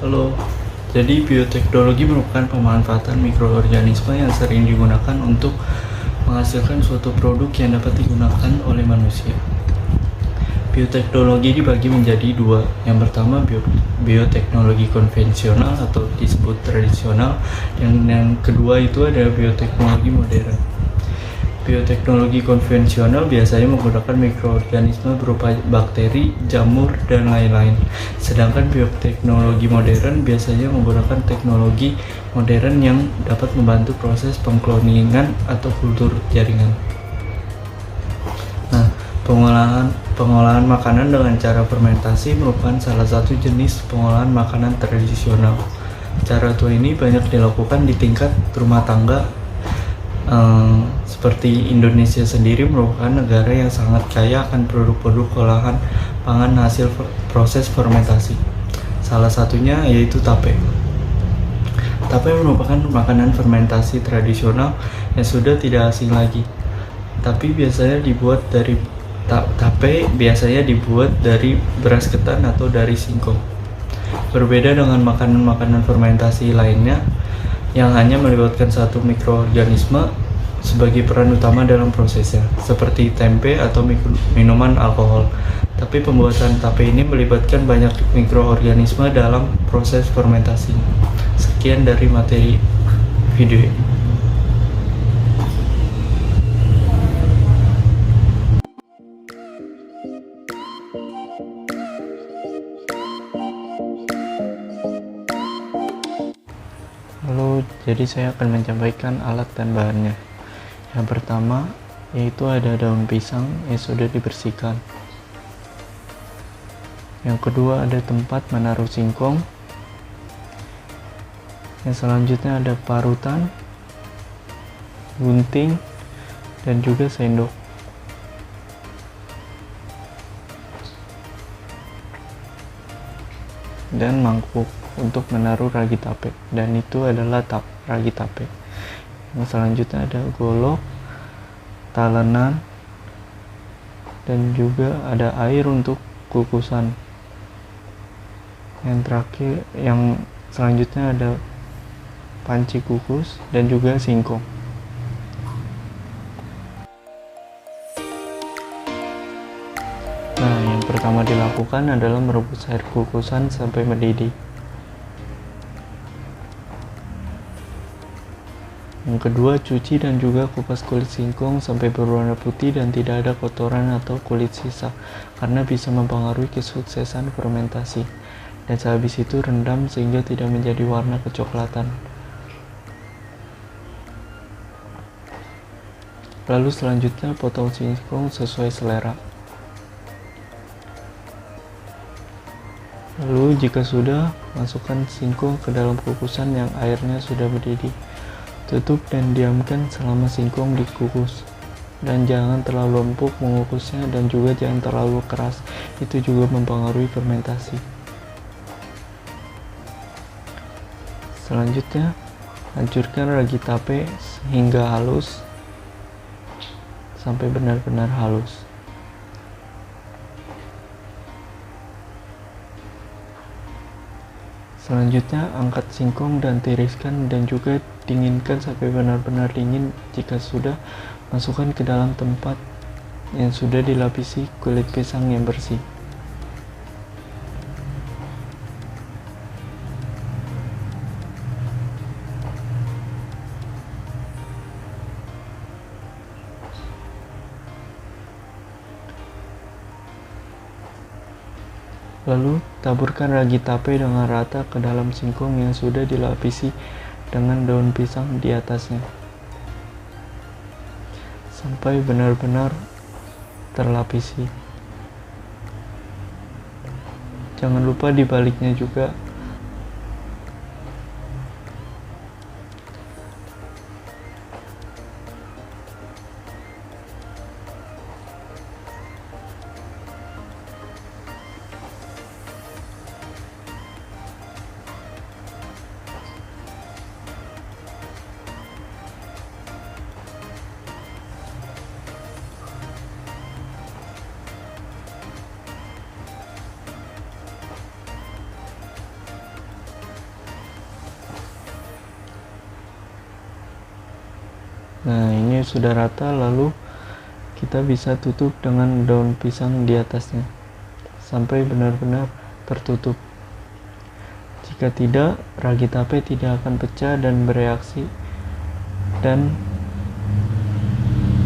Halo, jadi bioteknologi merupakan pemanfaatan mikroorganisme yang sering digunakan untuk menghasilkan suatu produk yang dapat digunakan oleh manusia. Bioteknologi dibagi menjadi dua. Yang pertama bioteknologi konvensional atau disebut tradisional, dan yang kedua itu ada bioteknologi modern. Bioteknologi konvensional biasanya menggunakan mikroorganisme berupa bakteri, jamur, dan lain-lain. Sedangkan bioteknologi modern biasanya menggunakan teknologi modern yang dapat membantu proses pengkloningan atau kultur jaringan. Nah, pengolahan makanan dengan cara fermentasi merupakan salah satu jenis pengolahan makanan tradisional. Cara tua ini banyak dilakukan di tingkat rumah tangga. Seperti Indonesia sendiri merupakan negara yang sangat kaya akan produk-produk olahan pangan hasil proses fermentasi. Salah satunya yaitu tape. Tape merupakan makanan fermentasi tradisional yang sudah tidak asing lagi. Tape biasanya dibuat dari beras ketan atau dari singkong. Berbeda dengan makanan-makanan fermentasi lainnya yang hanya melibatkan satu mikroorganisme sebagai peran utama dalam prosesnya, seperti tempe atau minuman alkohol. Tapi pembuatan tape ini melibatkan banyak mikroorganisme dalam proses fermentasi. Sekian dari materi video ini. Lalu, jadi saya akan menyampaikan alat dan bahannya. Yang pertama, yaitu ada daun pisang yang sudah dibersihkan. Yang kedua, ada tempat menaruh singkong. Yang selanjutnya ada parutan, gunting, dan juga sendok. Dan mangkuk untuk menaruh ragi tape, dan itu adalah ragi tape. Yang selanjutnya ada golok, talenan, dan juga ada air untuk kukusan. Yang selanjutnya ada panci kukus dan juga singkong. Nah, yang pertama dilakukan adalah merebus air kukusan sampai mendidih. Yang kedua, cuci dan juga kupas kulit singkong sampai berwarna putih dan tidak ada kotoran atau kulit sisa, karena bisa mempengaruhi kesuksesan fermentasi. Dan sehabis itu rendam sehingga tidak menjadi warna kecoklatan. Lalu selanjutnya potong singkong sesuai selera. Lalu jika sudah, masukkan singkong ke dalam kukusan yang airnya sudah mendidih. Tutup dan diamkan selama singkong dikukus. Dan jangan terlalu empuk mengukusnya dan juga jangan terlalu keras. Itu juga mempengaruhi fermentasi. Selanjutnya, hancurkan ragi tape hingga halus sampai benar-benar halus. Selanjutnya, angkat singkong dan tiriskan dan juga dinginkan sampai benar-benar dingin. Jika sudah, masukkan ke dalam tempat yang sudah dilapisi kulit pisang yang bersih. Lalu, taburkan ragi tape dengan rata ke dalam singkong yang sudah dilapisi dengan daun pisang di atasnya, sampai benar-benar terlapisi. Jangan lupa dibaliknya juga. Nah, ini sudah rata, lalu kita bisa tutup dengan daun pisang di atasnya sampai benar-benar tertutup. Jika tidak, ragi tape tidak akan pecah dan bereaksi. Dan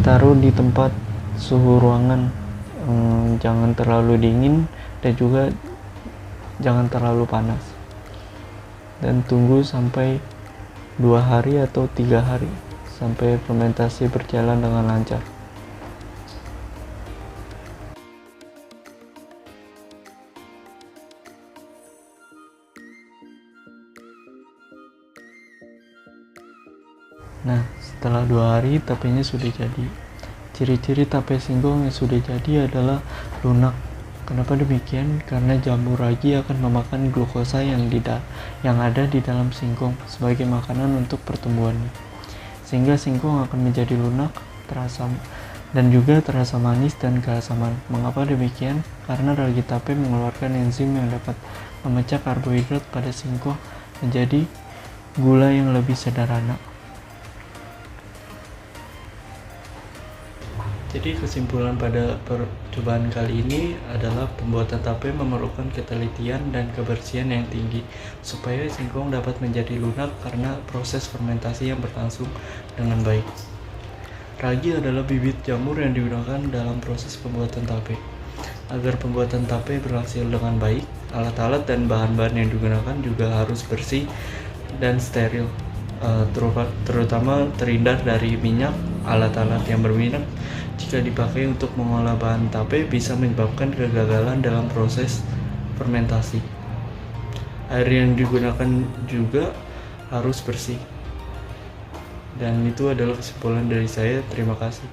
taruh di tempat suhu ruangan, jangan terlalu dingin dan juga jangan terlalu panas, dan tunggu sampai 2 hari atau 3 hari sampai fermentasi berjalan dengan lancar. Nah, setelah 2 hari tapenya sudah jadi. Ciri-ciri tape singkong yang sudah jadi adalah lunak. Kenapa demikian? Karena jamur ragi akan memakan glukosa yang ada di dalam singkong sebagai makanan untuk pertumbuhannya. Sehingga singkong akan menjadi lunak, terasa dan juga terasa manis dan keasaman. Mengapa demikian? Karena ragi tape mengeluarkan enzim yang dapat memecah karbohidrat pada singkong menjadi gula yang lebih sederhana. Jadi kesimpulan pada percobaan kali ini adalah pembuatan tape memerlukan ketelitian dan kebersihan yang tinggi supaya singkong dapat menjadi lunak karena proses fermentasi yang berlangsung dengan baik. Ragi adalah bibit jamur yang digunakan dalam proses pembuatan tape. Agar pembuatan tape berhasil dengan baik, alat-alat dan bahan-bahan yang digunakan juga harus bersih dan steril, terutama terhindar dari minyak. Alat-alat yang berminyak jika dipakai untuk mengolah bahan tape bisa menyebabkan kegagalan dalam proses fermentasi. Air yang digunakan juga harus bersih. Dan itu adalah kesimpulan dari saya. Terima kasih.